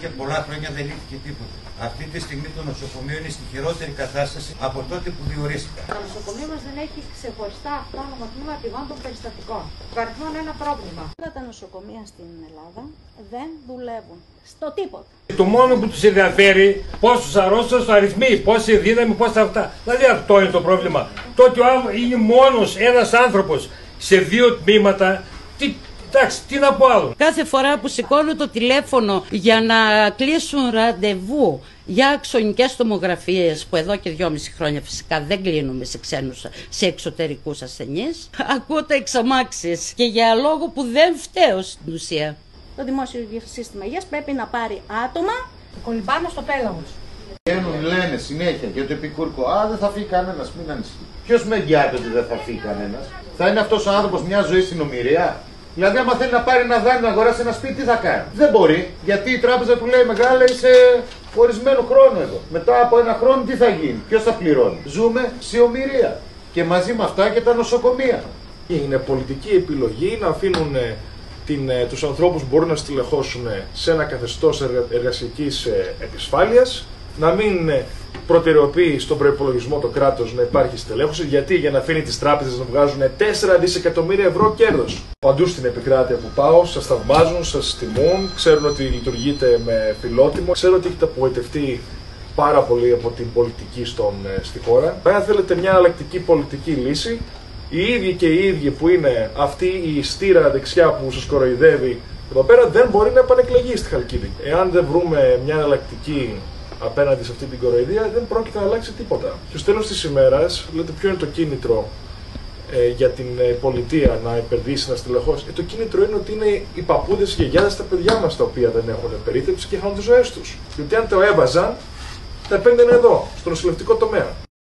Και πολλά χρόνια δεν λύθηκε τίποτα. Αυτή τη στιγμή το νοσοκομείο είναι στη χειρότερη κατάσταση από τότε που διορίστηκα. Το νοσοκομείο μας δεν έχει ξεχωριστά αυτόνομο τμήμα πηγόντων περιστατικών. Παριθμόν ένα πρόβλημα. Τα νοσοκομεία στην Ελλάδα δεν δουλεύουν στο τίποτα. Το μόνο που τους ενδιαφέρει πόσους αρρώστους, αριθμοί, πόση δύναμη, πόσα αυτά. Δηλαδή αυτό είναι το πρόβλημα. Το ότι είναι μόνος ένας άνθρωπος σε δύο τμήματα. Εντάξει, τι να πω άλλο. Κάθε φορά που σηκώνω το τηλέφωνο για να κλείσουν ραντεβού για αξονικές τομογραφίες, που εδώ και 2,5 χρόνια φυσικά δεν κλείνουμε σε ξένους, σε εξωτερικούς ασθενείς, ακούω τα εξαμάξεις και για λόγο που δεν φταίω στην ουσία. Το δημόσιο σύστημα υγείας πρέπει να πάρει άτομα που κολυμπάνε στο πέλαγος. Λένε συνέχεια για το επικούρκο, δεν θα φύγει κανένας, μην ανησυχεί. Ποιος με εγγυάται ότι δεν θα φύγει κανένας? Θα είναι αυτός ο άνθρωπος μια ζωή στην ομηρία? Δηλαδή, άμα θέλει να πάρει ένα δάνειο να αγοράσει ένα σπίτι, τι θα κάνει? Δεν μπορεί, γιατί η τράπεζα του λέει μεγάλα, είσαι ορισμένο χρόνο εδώ. Μετά από ένα χρόνο τι θα γίνει, ποιος θα πληρώνει? Ζούμε σε ομηρία. Και μαζί με αυτά και τα νοσοκομεία. Είναι πολιτική επιλογή να αφήνουν τους ανθρώπους που μπορούν να στελεχώσουν σε ένα καθεστώς εργασιακής επισφάλειας, να μην προτεραιοποιεί στον προϋπολογισμό το κράτος να υπάρχει στελέχωση. Γιατί? Για να αφήνει τις τράπεζες να βγάζουν 4 δισεκατομμύρια ευρώ κέρδος. Παντού στην επικράτεια που πάω, σας θαυμάζουν, σας τιμούν, ξέρουν ότι λειτουργείτε με φιλότιμο, ξέρουν ότι έχετε απογοητευτεί πάρα πολύ από την πολιτική στη χώρα. Αν θέλετε μια αλλακτική πολιτική λύση, οι ίδιοι και οι ίδιοι που είναι αυτή η στήρα δεξιά που σας κοροϊδεύει εδώ πέρα δεν μπορεί να επανεκλεγεί στη Χαλκίδη. Εάν δεν βρούμε μια εναλλακτική απέναντι σε αυτή την κοροϊδία, δεν πρόκειται να αλλάξει τίποτα. Και στο τέλος της ημέρας, λέτε ποιο είναι το κίνητρο για την πολιτεία να επενδύσει, να στελεχώσει? Το κίνητρο είναι ότι είναι οι παππούδες, οι γιαγιάδες, τα παιδιά μας τα οποία δεν έχουν περίθαλψη και χάνουν τις ζωές τους. Γιατί αν το έβαζαν, τα επένδυναν εδώ, στο νοσηλευτικό τομέα.